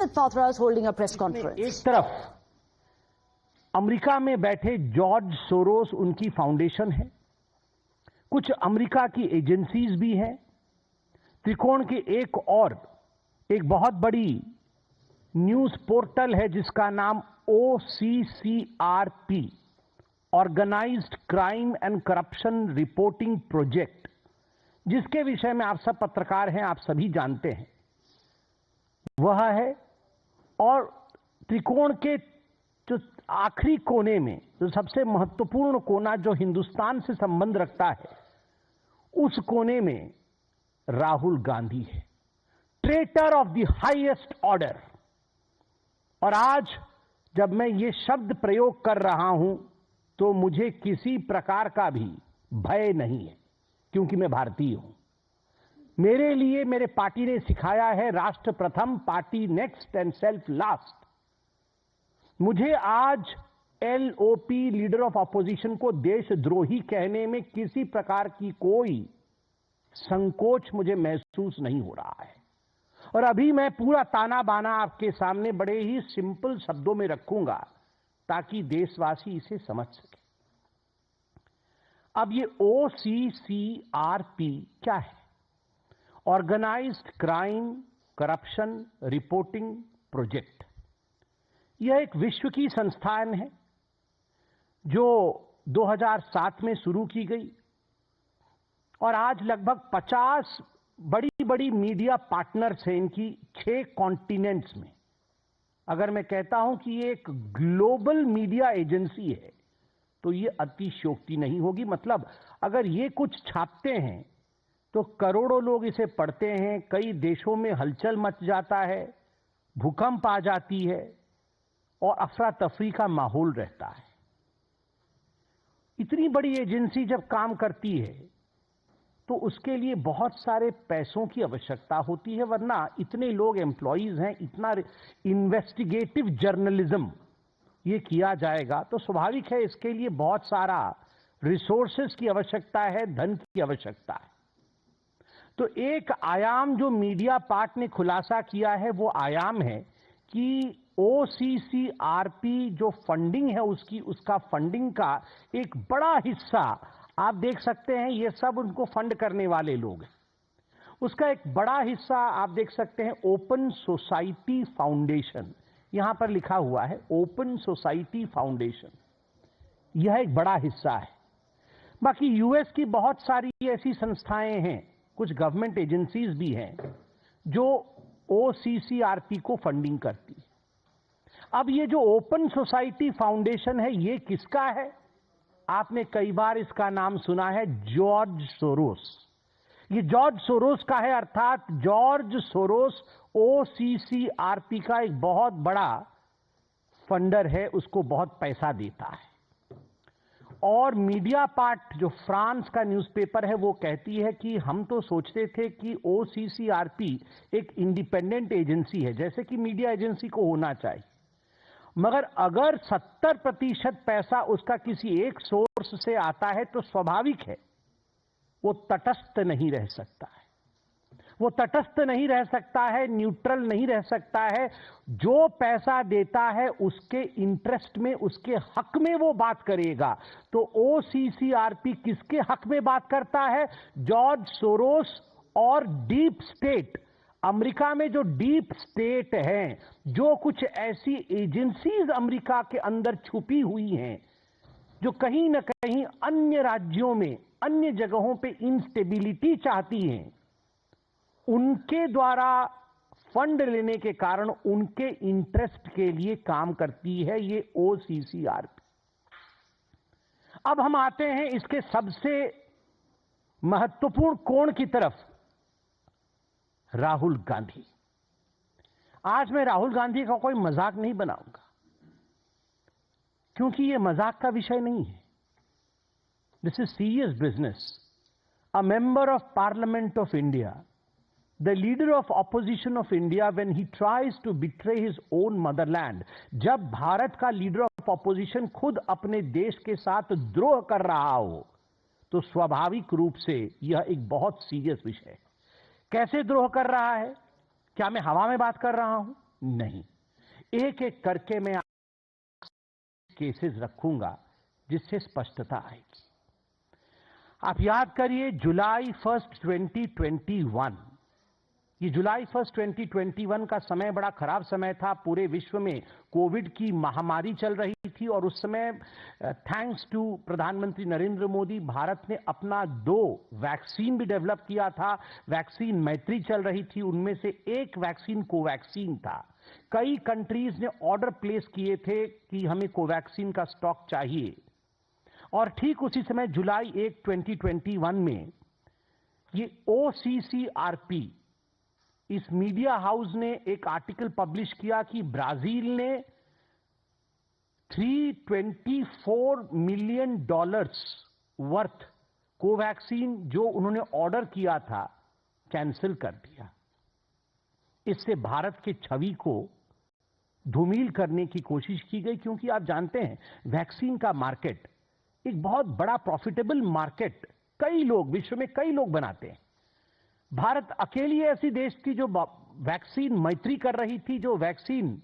Patra is holding a press conference. एक तरफ America में बैठे जॉर्ज सोरोस उनकी फाउंडेशन है, कुछ अमेरिका की एजेंसीज भी हैं, त्रिकोण के एक बहुत बड़ी न्यूज पोर्टल है जिसका नाम OCCRP, organised crime and corruption reporting project, जिसके विषय में आप सब पत्रकार हैं, आप सभी जानते हैं, वह है। और त्रिकोण के जो आखिरी कोने में जो सबसे महत्वपूर्ण कोना जो हिंदुस्तान से संबंध रखता है, उस कोने में राहुल गांधी है, traitor of the highest order. और आज जब मैं ये शब्द प्रयोग कर रहा हूं तो मुझे किसी प्रकार का भी भय नहीं है, क्योंकि मैं भारतीय हूं। मेरे लिए मेरे पार्टी ने सिखाया है राष्ट्र प्रथम, party next and self last. मुझे आज LOP, लीडर ऑफ अपोजिशन, को देशद्रोही कहने में किसी प्रकार की कोई संकोच मुझे महसूस नहीं हो रहा है। और अभी मैं पूरा ताना बाना आपके सामने बड़े ही सिंपल शब्दों में रखूंगा ताकि देशवासी इसे समझ सके। अब ये OCCRP क्या है? Organised crime corruption reporting project. यह एक विश्व की संस्थान है जो 2007 में शुरू की गई और आज लगभग 50 बड़ी बड़ी मीडिया पार्टनर्स हैं इनकी 6 कॉन्टिनेंट्स में। अगर मैं कहता हूं कि ये एक ग्लोबल मीडिया एजेंसी है तो ये अतिशयोक्ति नहीं होगी। मतलब अगर ये कुछ छापते हैं तो करोड़ों लोग इसे पढ़ते हैं, कई देशों में हलचल मच जाता है, भूकंप आ जाती है और अफरा तफरी का माहौल रहता है। इतनी बड़ी एजेंसी जब काम करती है तो उसके लिए बहुत सारे पैसों की आवश्यकता होती है, वरना इतने लोग एम्प्लॉइज हैं, इतना इन्वेस्टिगेटिव जर्नलिज्म ये किया जाएगा तो स्वाभाविक है इसके लिए बहुत सारा रिसोर्सेज की आवश्यकता है, धन की आवश्यकता है। तो एक आयाम जो मीडिया पार्ट ने खुलासा किया है वो आयाम है कि OCCRP जो फंडिंग है उसका फंडिंग का एक बड़ा हिस्सा आप देख सकते हैं, ये सब उनको फंड करने वाले लोग हैं। उसका एक बड़ा हिस्सा आप देख सकते हैं ओपन सोसाइटी फाउंडेशन, यहां पर लिखा हुआ है ओपन सोसाइटी फाउंडेशन, यह एक बड़ा हिस्सा है। बाकी यूएस की बहुत सारी ऐसी संस्थाएं हैं, कुछ गवर्नमेंट एजेंसीज भी हैं जो OCCRP को फंडिंग करती है। अब ये जो ओपन सोसाइटी फाउंडेशन है ये किसका है? आपने कई बार इसका नाम सुना है, जॉर्ज सोरोस। ये जॉर्ज सोरोस का है, अर्थात जॉर्ज सोरोस OCCRP का एक बहुत बड़ा फंडर है, उसको बहुत पैसा देता है। और मीडिया पार्ट जो फ्रांस का न्यूज़पेपर है वो कहती है कि हम तो सोचते थे कि OCCRP एक इंडिपेंडेंट एजेंसी है, जैसे कि मीडिया एजेंसी को होना चाहिए, मगर अगर 70% पैसा उसका किसी एक सोर्स से आता है तो स्वाभाविक है वो तटस्थ नहीं रह सकता है, वो तटस्थ नहीं रह सकता है, न्यूट्रल नहीं रह सकता है। जो पैसा देता है उसके इंटरेस्ट में, उसके हक में वो बात करेगा। तो OCCRP किसके हक में बात करता है? जॉर्ज सोरोस और डीप स्टेट, अमेरिका में जो डीप स्टेट है, जो कुछ ऐसी एजेंसीज अमेरिका के अंदर छुपी हुई हैं जो कहीं ना कहीं अन्य राज्यों में, अन्य जगहों पे इंस्टेबिलिटी चाहती हैं, उनके द्वारा फंड लेने के कारण उनके इंटरेस्ट के लिए काम करती है ये OCCRP। अब हम आते हैं इसके सबसे महत्वपूर्ण कोण की तरफ, राहुल गांधी। आज मैं राहुल गांधी का कोई मजाक नहीं बनाऊंगा, क्योंकि यह मजाक का विषय नहीं है। This is serious business. A member of parliament of India, the leader of opposition of India, when he tries to betray his own motherland, जब भारत का लीडर ऑफ ऑपोजिशन खुद अपने देश के साथ द्रोह कर रहा हो तो स्वाभाविक रूप से यह एक बहुत सीरियस विषय है। कैसे द्रोह कर रहा है? क्या मैं हवा में बात कर रहा हूं? नहीं, एक एक करके मैं केसेस रखूंगा जिससे स्पष्टता आएगी। आप याद करिए जुलाई 1 2021, ये जुलाई 1 2021 का समय बड़ा खराब समय था। पूरे विश्व में कोविड की महामारी चल रही थी और उस समय थैंक्स टू प्रधानमंत्री नरेंद्र मोदी भारत ने अपना 2 वैक्सीन भी डेवलप किया था। वैक्सीन मैत्री चल रही थी, उनमें से एक वैक्सीन कोवैक्सीन था। कई कंट्रीज ने ऑर्डर प्लेस किए थे कि हमें कोवैक्सीन का स्टॉक चाहिए और ठीक उसी समय जुलाई 1 2021 में ये OCCRP इस मीडिया हाउस ने एक आर्टिकल पब्लिश किया कि ब्राजील ने $324 मिलियन वर्थ कोवैक्सीन जो उन्होंने ऑर्डर किया था कैंसिल कर दिया। इससे भारत के छवि को धूमिल करने की कोशिश की गई, क्योंकि आप जानते हैं वैक्सीन का मार्केट एक बहुत बड़ा प्रॉफिटेबल मार्केट कई लोग विश्व में कई लोग बनाते हैं। भारत अकेली ऐसी देश थी जो वैक्सीन मैत्री कर रही थी, जो वैक्सीन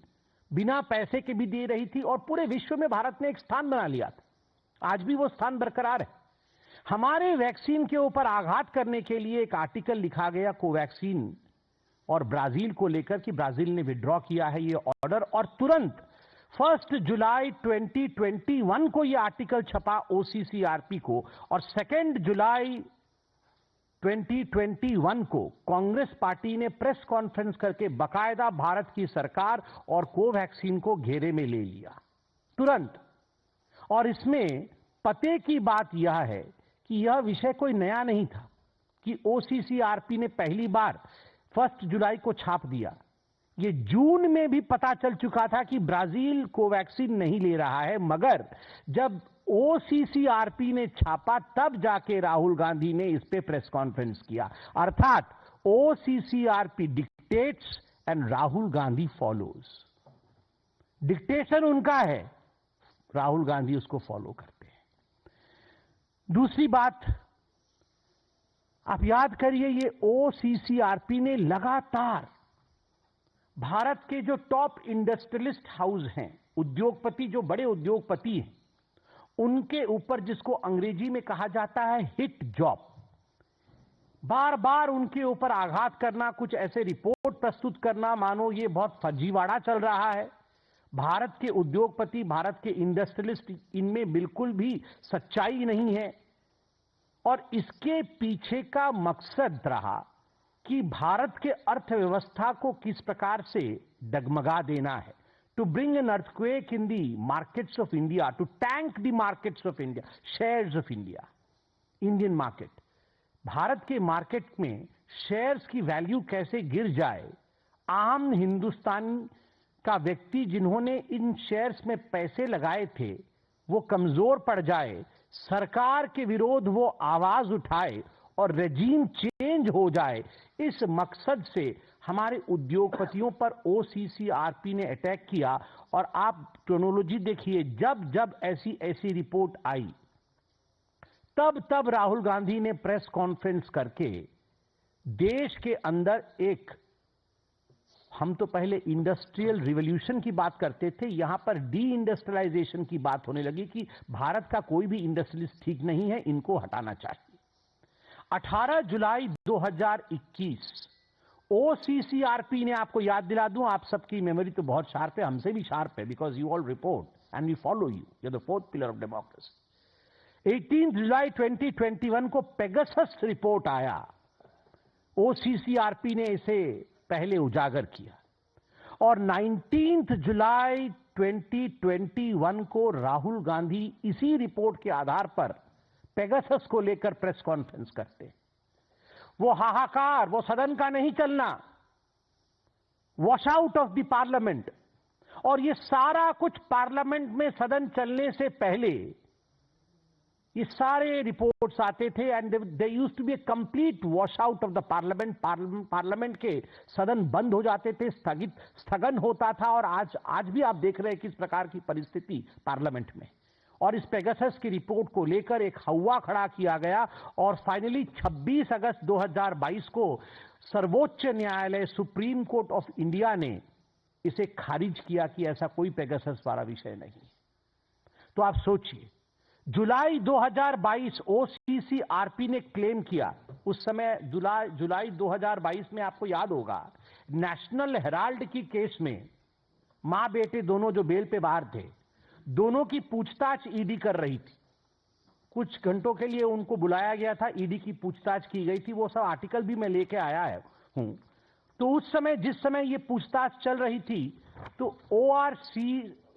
बिना पैसे के भी दे रही थी और पूरे विश्व में भारत ने एक स्थान बना लिया था। आज भी वो स्थान बरकरार है। हमारे वैक्सीन के ऊपर आघात करने के लिए एक आर्टिकल लिखा गया कोवैक्सीन और ब्राजील को लेकर कि ब्राजील ने विड्रॉ किया है ये ऑर्डर, और तुरंत 1 जुलाई 2021 को ये आर्टिकल छपा OCCRP को, और 2 जुलाई 2021 को कांग्रेस पार्टी ने प्रेस कॉन्फ्रेंस करके बकायदा भारत की सरकार और कोवैक्सीन को घेरे में ले लिया तुरंत। और इसमें पते की बात यह है कि यह विषय कोई नया नहीं था कि OCCRP ने पहली बार 1 जुलाई को छाप दिया। ये जून में भी पता चल चुका था कि ब्राजील कोवैक्सीन नहीं ले रहा है, मगर जब OCCRP ने छापा तब जाके राहुल गांधी ने इस पे प्रेस कॉन्फ्रेंस किया। अर्थात OCCRP dictates and Rahul Gandhi follows. Dictation उनका है, राहुल गांधी उसको फॉलो करते हैं। दूसरी बात, आप याद करिए ये OCCRP ने लगातार भारत के जो टॉप इंडस्ट्रियलिस्ट हाउस हैं, उद्योगपति, जो बड़े उद्योगपति हैं, उनके ऊपर, जिसको अंग्रेजी में कहा जाता है हिट जॉब, बार बार उनके ऊपर आघात करना, कुछ ऐसे रिपोर्ट प्रस्तुत करना मानो ये बहुत फर्जीवाड़ा चल रहा है। भारत के उद्योगपति, भारत के इंडस्ट्रियलिस्ट, इनमें बिल्कुल भी सच्चाई नहीं है और इसके पीछे का मकसद रहा कि भारत के अर्थव्यवस्था को किस प्रकार से डगमगा देना है, to bring an earthquake in the markets of India, to tank the markets of India, shares of India, Indian market. Bharat के मार्केट में शेयर्स की वैल्यू कैसे गिर जाए, आम हिंदुस्तान का व्यक्ति जिन्होंने इन शेयर्स में पैसे लगाए थे वो कमजोर पड़ जाए, सरकार के विरोध वो आवाज उठाए और रेजीम चेंज हो जाए, इस मकसद से हमारे उद्योगपतियों पर OCCRP ने अटैक किया। और आप क्रोनोलॉजी देखिए, जब जब ऐसी रिपोर्ट आई तब तब राहुल गांधी ने प्रेस कॉन्फ्रेंस करके देश के अंदर एक, हम तो पहले इंडस्ट्रियल रिवॉल्यूशन की बात करते थे, यहां पर डी इंडस्ट्रियलाइजेशन की बात होने लगी कि भारत का कोई भी इंडस्ट्रियलिस्ट ठीक नहीं है, इनको हटाना चाहिए। 18 जुलाई 2021 OCCRP ने, आपको याद दिला दूं, आप सबकी मेमोरी तो बहुत शार्प है, हमसे भी शार्प है, because you all report and we follow you, you are the 4th pillar of democracy. 18 जुलाई 2021 को पेगासस रिपोर्ट आया, OCCRP ने इसे पहले उजागर किया और 19 जुलाई 2021 को राहुल गांधी इसी रिपोर्ट के आधार पर पेगासस को लेकर प्रेस कॉन्फ्रेंस करते। वो हाहाकार, वो सदन का नहीं चलना, wash out of the parliament, और ये सारा कुछ पार्लियामेंट में सदन चलने से पहले ये सारे रिपोर्ट्स आते थे and they used to be a complete wash out of the parliament. Parliament के सदन बंद हो जाते थे, स्थगन होता था, और आज भी आप देख रहे हैं किस प्रकार की परिस्थिति पार्लियामेंट में। और इस पेगासस की रिपोर्ट को लेकर एक हवा खड़ा किया गया और फाइनली 26 अगस्त 2022 को सर्वोच्च न्यायालय, सुप्रीम कोर्ट ऑफ इंडिया ने इसे खारिज किया कि ऐसा कोई पेगासस वाला विषय नहीं। तो आप सोचिए, जुलाई 2022 ओसीसीआरपी ने क्लेम किया, उस समय जुलाई 2022 में आपको याद होगा, नेशनल हेराल्ड की केस में मां बेटे दोनों जो बेल पे बाहर थे, दोनों की पूछताछ ईडी कर रही थी। कुछ घंटों के लिए उनको बुलाया गया था, ईडी की पूछताछ की गई थी, वो सब आर्टिकल भी मैं लेके आया हूं। तो उस समय, जिस समय ये पूछताछ चल रही थी, तो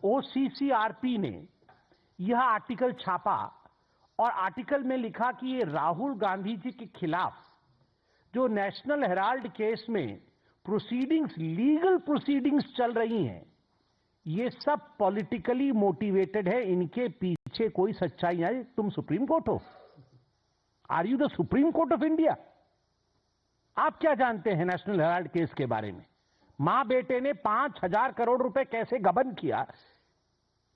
ओसीसीआरपी ने यह आर्टिकल छापा और आर्टिकल में लिखा कि ये राहुल गांधी जी के खिलाफ जो नेशनल हेराल्ड केस में प्रोसीडिंग्स, लीगल प्रोसीडिंग्स चल रही हैं, ये सब पॉलिटिकली मोटिवेटेड है, इनके पीछे कोई सच्चाई नहीं। तुम सुप्रीम कोर्ट हो? Are you the Supreme Court of India? आप क्या जानते हैं नेशनल हेराल्ड केस के बारे में? मां बेटे ने 5,000 करोड़ रुपए कैसे गबन किया,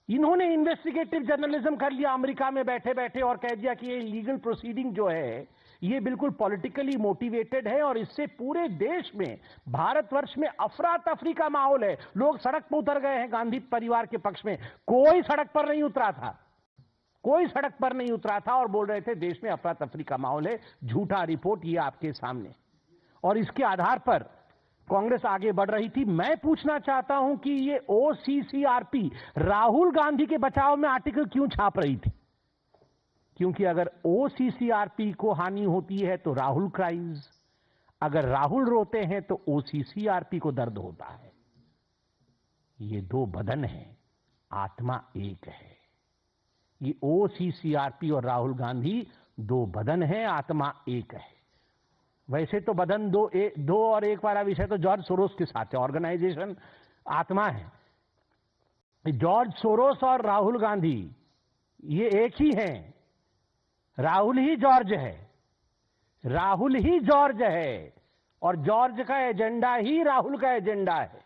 इन्होंने इन्वेस्टिगेटिव जर्नलिज्म कर लिया अमेरिका में बैठे बैठे और कह दिया कि ये लीगल प्रोसीडिंग जो है ये बिल्कुल पॉलिटिकली मोटिवेटेड है और इससे पूरे देश में, भारतवर्ष में अफरा तफरी का माहौल है। लोग सड़क पर उतर गए हैं गांधी परिवार के पक्ष में। कोई सड़क पर नहीं उतरा था, कोई सड़क पर नहीं उतरा था और बोल रहे थे देश में अफरा तफरी का माहौल है। झूठा रिपोर्ट ये आपके सामने, और इसके आधार पर कांग्रेस आगे बढ़ रही थी। मैं पूछना चाहता हूं कि ये ओसीसीआरपी राहुल गांधी के बचाव में आर्टिकल क्यों छाप रही थी? क्योंकि अगर ओसीसीआरपी को हानि होती है तो राहुल क्राइज, अगर राहुल रोते हैं तो ओसीसीआरपी को दर्द होता है। ये दो बदन हैं, आत्मा एक है। ये ओसीसीआरपी और राहुल गांधी दो बदन हैं, आत्मा एक है। वैसे तो बदन दो और एक वाला विषय तो जॉर्ज सोरोस के साथ है, ऑर्गेनाइजेशन आत्मा है। जॉर्ज सोरोस और राहुल गांधी ये एक ही हैं। राहुल ही जॉर्ज है, राहुल ही जॉर्ज है, और जॉर्ज का एजेंडा ही राहुल का एजेंडा है।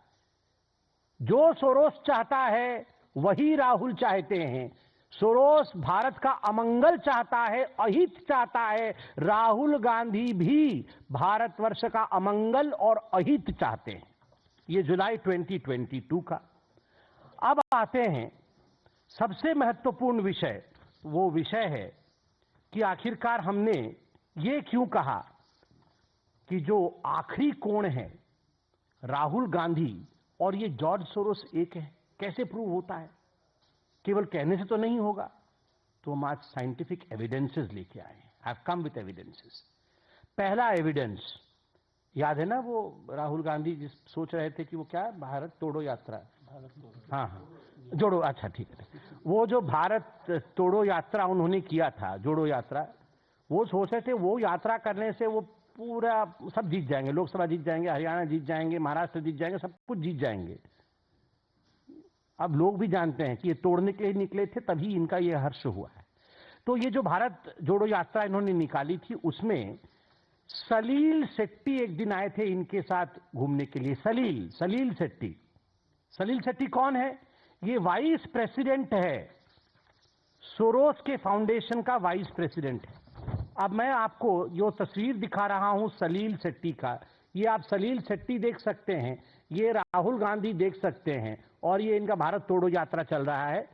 जो सोरोस चाहता है वही राहुल चाहते हैं। सोरोस भारत का अमंगल चाहता है, अहित चाहता है। राहुल गांधी भी भारतवर्ष का अमंगल और अहित चाहते हैं। ये जुलाई 2022 का। अब आते हैं सबसे महत्वपूर्ण विषय, वो विषय है कि आखिरकार हमने ये क्यों कहा कि जो आखिरी कोण है राहुल गांधी और ये जॉर्ज सोरोस एक है। कैसे प्रूव होता है? केवल कहने से तो नहीं होगा। तो हम आज साइंटिफिक एविडेंसेस लेके आए हैं। I have come with evidences. पहला एविडेंस याद है ना, वो राहुल गांधी जिस सोच रहे थे कि वो क्या, भारत तोड़ो यात्रा, हाँ जोड़ो, अच्छा ठीक है, वो जो भारत तोड़ो यात्रा उन्होंने किया था, जोड़ो यात्रा, वो सोच रहे थे वो यात्रा करने से वो पूरा सब जीत जाएंगे, लोकसभा जीत जाएंगे, हरियाणा जीत जाएंगे, महाराष्ट्र जीत जाएंगे, सब कुछ जीत जाएंगे। अब लोग भी जानते हैं कि ये तोड़ने के लिए निकले थे, तभी इनका ये हर्ष हुआ है। तो ये जो भारत जोड़ो यात्रा इन्होंने निकाली थी, उसमें सलील शेट्टी एक दिन आए थे इनके साथ घूमने के लिए। सलील शेट्टी, सलील शेट्टी कौन है? ये वाइस प्रेसिडेंट है, सोरोस के फाउंडेशन का वाइस प्रेसिडेंट है। अब मैं आपको जो तस्वीर दिखा रहा हूं सलील शेट्टी का, ये आप सलील शेट्टी देख सकते हैं, ये राहुल गांधी देख सकते हैं, और ये इनका भारत तोड़ो यात्रा चल रहा है,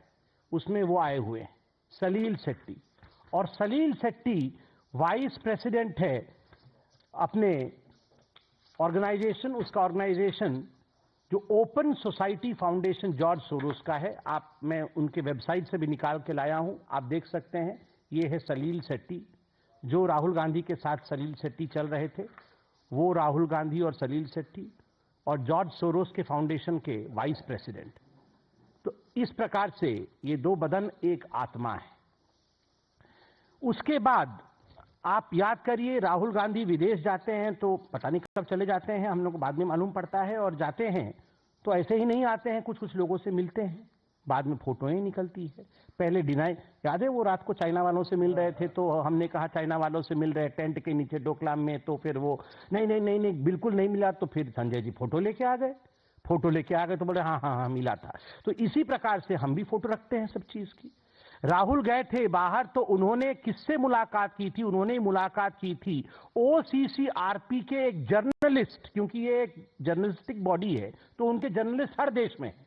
उसमें वो आए हुए हैं, सलील शेट्टी। और सलील शेट्टी वाइस प्रेसिडेंट है अपने ऑर्गेनाइजेशन, उसका ऑर्गेनाइजेशन जो open society foundation George Soros का है। मैं उनके वेबसाइट से भी निकाल के लाया हूं, आप देख सकते हैं। ये है सलील शेट्टी, जो राहुल गांधी के साथ सलील शेट्टी चल रहे थे, वो राहुल गांधी और सलील शेट्टी, और जॉर्ज सोरोस के फाउंडेशन के वाइस प्रेसिडेंट। तो इस प्रकार से ये दो बदन एक आत्मा है। उसके बाद आप याद करिए, राहुल गांधी विदेश जाते हैं तो पता नहीं कब चले जाते हैं, हम लोग को बाद में मालूम पड़ता है, और जाते हैं तो ऐसे ही नहीं आते हैं, कुछ कुछ लोगों से मिलते हैं, बाद में फोटोएं निकलती है। पहले डिनाई, याद है वो रात को चाइना वालों से मिल रहे थे, तो हमने कहा चाइना वालों से मिल रहे टेंट के नीचे डोकलाम में, तो फिर वो नहीं बिल्कुल नहीं मिला, तो फिर संजय जी फोटो लेके आ गए, तो बोले हाँ मिला था। तो इसी प्रकार से हम भी फोटो रखते हैं सब चीज की। राहुल गए थे बाहर तो उन्होंने किससे मुलाकात की थी? उन्होंने मुलाकात की थी OCCRP के एक जर्नलिस्ट, क्योंकि ये एक जर्नलिस्टिक बॉडी है तो उनके जर्नलिस्ट हर देश में है।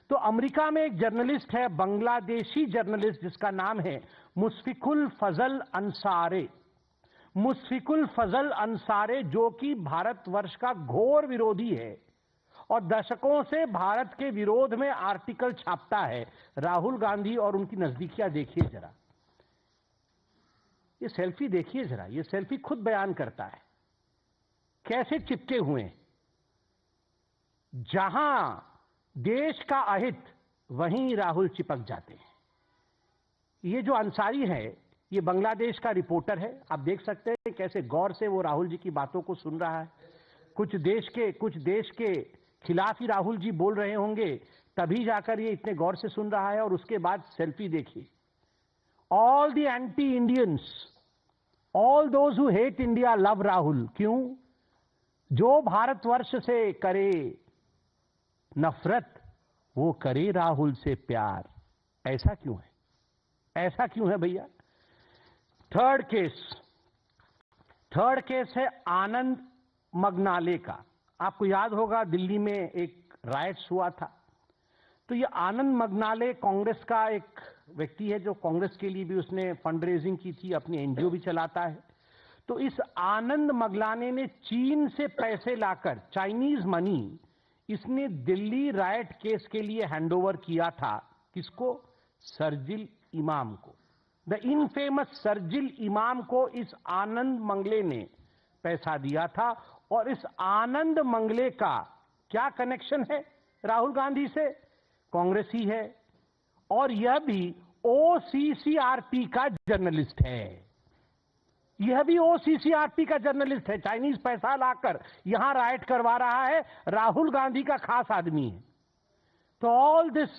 तो अमेरिका में एक जर्नलिस्ट है, बांग्लादेशी जर्नलिस्ट, जिसका नाम है मुशफिकुल फजल अंसारे। मुशफिकुल फजल अंसारे, जो कि भारतवर्ष का घोर विरोधी है और दशकों से भारत के विरोध में आर्टिकल छापता है। राहुल गांधी और उनकी नजदीकियां देखिए जरा, ये सेल्फी देखिए जरा, ये सेल्फी खुद बयान करता है कैसे चिपके हुए हैं। जहां देश का अहित, वहीं राहुल चिपक जाते हैं। ये जो अंसारी है, ये बांग्लादेश का रिपोर्टर है। आप देख सकते हैं कैसे गौर से वो राहुल जी की बातों को सुन रहा है। कुछ देश के खिलाफ ही राहुल जी बोल रहे होंगे, तभी जाकर ये इतने गौर से सुन रहा है। और उसके बाद सेल्फी देखिए। All the anti Indians, all those who hate India love Rahul. क्यों? जो भारतवर्ष से करे नफरत, वो करे राहुल से प्यार। ऐसा क्यों है? ऐसा क्यों है भैया? थर्ड केस है आनंद मगनाले का। आपको याद होगा दिल्ली में एक राइट्स हुआ था। तो ये आनंद मगनाले कांग्रेस का एक व्यक्ति है, जो कांग्रेस के लिए भी उसने फंड रेजिंग की थी, अपनी एनजीओ भी चलाता है। तो इस आनंद मगनाले ने चीन से पैसे लाकर, चाइनीज मनी, इसने दिल्ली राइट केस के लिए हैंडओवर किया था। किसको? शरजील इमाम को। द इनफेमस शरजील इमाम को इस आनंद मंगले ने पैसा दिया था। और इस आनंद मंगले का क्या कनेक्शन है राहुल गांधी से? कांग्रेस ही है। और यह भी OCCRP का जर्नलिस्ट है। यह भी OCCRP का जर्नलिस्ट है। चाइनीज पैसा लाकर यहां राइट करवा रहा है, राहुल गांधी का खास आदमी है। तो all this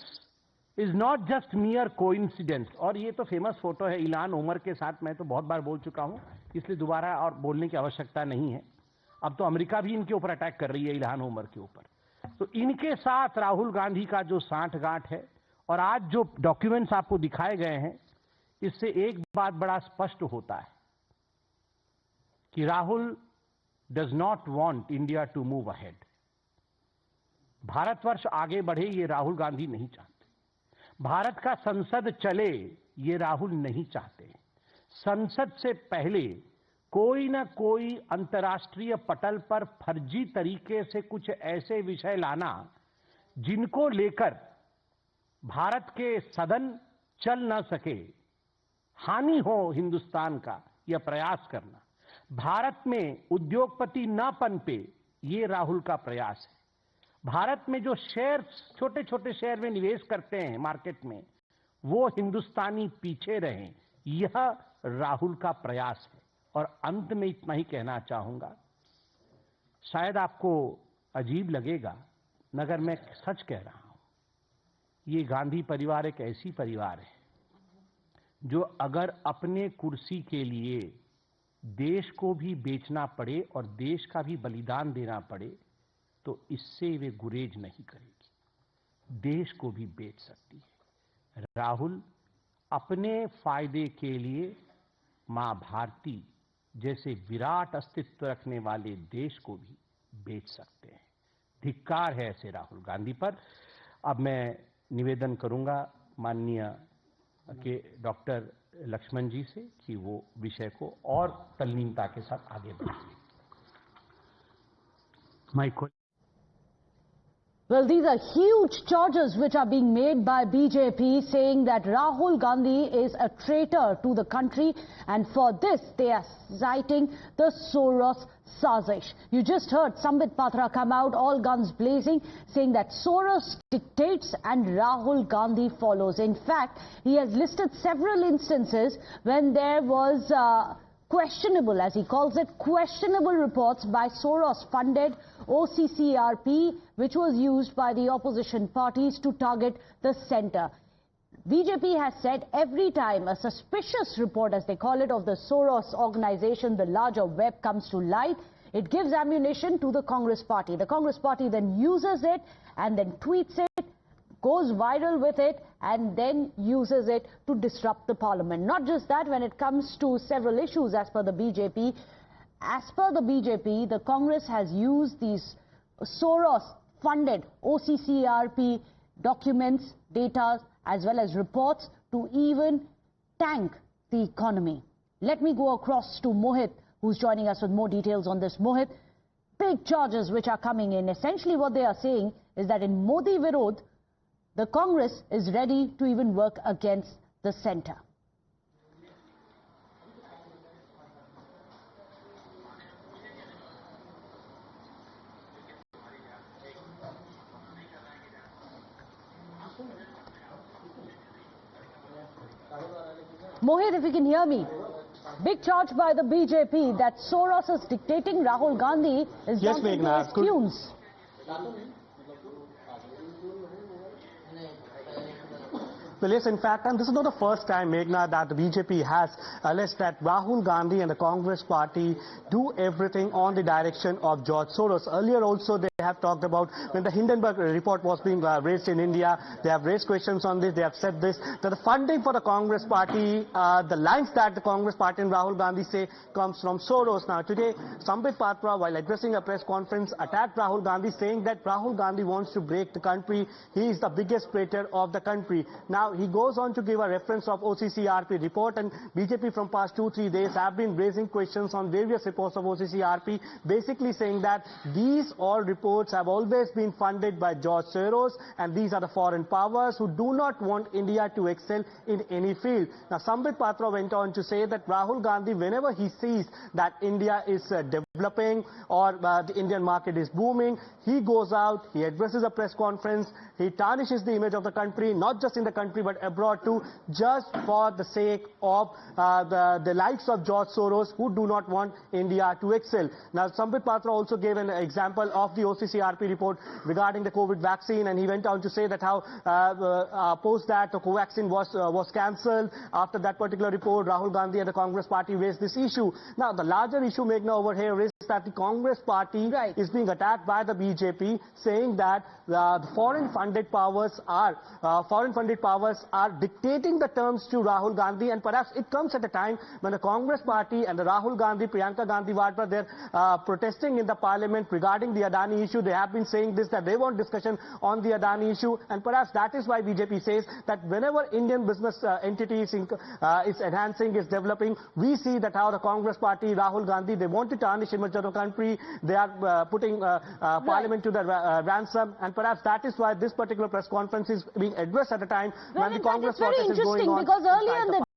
is not just मियर coincidence. और ये तो फेमस फोटो है इल्हान उमर के साथ। मैं तो बहुत बार बोल चुका हूं, इसलिए दोबारा और बोलने की आवश्यकता नहीं है। अब तो अमेरिका भी इनके ऊपर अटैक कर रही है, इल्हान उमर के ऊपर। तो इनके साथ राहुल गांधी का जो सांठगांठ है, और आज जो डॉक्यूमेंट्स आपको दिखाए गए हैं, इससे एक बात बड़ा स्पष्ट होता है कि Rahul does not want India to move ahead. Bharatvarsh आगे बढ़े, ये राहुल गांधी नहीं चाहते। भारत का संसद चले, ये राहुल नहीं चाहते। संसद से पहले कोई ना कोई अंतर्राष्ट्रीय पटल पर फर्जी तरीके से कुछ ऐसे विषय लाना जिनको लेकर भारत के सदन चल ना सके, हानि हो हिंदुस्तान का, यह प्रयास करना। भारत में उद्योगपति ना पनपे, ये राहुल का प्रयास है। भारत में जो शेयर्स, छोटे छोटे शेयर में निवेश करते हैं मार्केट में, वो हिंदुस्तानी पीछे रहें, यह राहुल का प्रयास है। और अंत में इतना ही कहना चाहूंगा, शायद आपको अजीब लगेगा मगर मैं सच कह रहा हूं। ये गांधी परिवार एक ऐसी परिवार है जो अगर अपने कुर्सी के लिए देश को भी बेचना पड़े और देश का भी बलिदान देना पड़े, तो इससे वे गुरेज नहीं करेगी। देश को भी बेच सकती है। राहुल अपने फायदे के लिए मां भारती जैसे विराट अस्तित्व रखने वाले देश को भी बेच सकते हैं। धिक्कार है ऐसे राहुल गांधी पर। अब मैं निवेदन करूंगा माननीय के डॉक्टर लक्ष्मण जी से कि वो विषय को और तल्लीनता के साथ आगे बढ़ाएं। Mic. Well, these are huge charges which are being made by BJP, saying that Rahul Gandhi is a traitor to the country, and for this they are citing the Soros sazish. You just heard Sambit Patra come out, all guns blazing, saying that Soros dictates and Rahul Gandhi follows. In fact, he has listed several instances when there was questionable, as he calls it, questionable reports by Soros-funded OCCRP, which was used by the opposition parties to target the centre. BJP has said every time a suspicious report, as they call it, of the Soros organization, the larger web, comes to light, it gives ammunition to the Congress party. The Congress party then uses it and then tweets it, goes viral with it and then uses it to disrupt the parliament. Not just that, when it comes to several issues as per the BJP, the Congress has used these Soros-funded OCCRP documents, data, as well as reports to even tank the economy. Let me go across to Mohit, who's joining us with more details on this. Mohit, big charges which are coming in. Essentially what they are saying is that in Modi Virod, the Congress is ready to even work against the centre. Mohit, if you can hear me. Big charge by the BJP that Soros is dictating Rahul Gandhi is dumping his tunes. Well, yes, in fact, and this is not the first time, Meghna, that the BJP has alleged that Rahul Gandhi and the Congress party do everything on the direction of George Soros. Earlier also, they have talked about when the Hindenburg report was being raised in India. They have raised questions on this. They have said this, that the funding for the Congress party, the lines that the Congress party and Rahul Gandhi say comes from Soros. Now, today, Sambit Patra, while addressing a press conference, attacked Rahul Gandhi, saying that Rahul Gandhi wants to break the country. He is the biggest traitor of the country. Now, he goes on to give a reference of OCCRP report, and BJP from past 2-3 days have been raising questions on various reports of OCCRP, basically saying that these all reports have always been funded by George Soros, and these are the foreign powers who do not want India to excel in any field. Now, Sambit Patra went on to say that Rahul Gandhi, whenever he sees that India is developing or the Indian market is booming, he goes out, he addresses a press conference, he tarnishes the image of the country, not just in the country but abroad too, just for the sake of the likes of George Soros, who do not want India to excel. Now, Sambit Patra also gave an example of the OCCRP report regarding the COVID vaccine, and he went on to say that how post that the Covaxin was cancelled. After that particular report, Rahul Gandhi and the Congress party raised this issue. Now, the larger issue, Meghna, over here is that the Congress party is being attacked by the BJP, saying that the foreign funded powers are dictating the terms to Rahul Gandhi, and perhaps it comes at a time when the Congress party and the Rahul Gandhi, Priyanka Gandhi Vadra, they're protesting in the parliament regarding the Adani issue. They have been saying this, that they want discussion on the Adani issue, and perhaps that is why BJP says that whenever Indian business entity is enhancing, is developing, we see that how the Congress party, Rahul Gandhi, they want to tarnish image of the country. They are putting parliament to the ransom, and perhaps that is why this particular press conference is being addressed at a time when the Congress protest is going on. Because earlier in the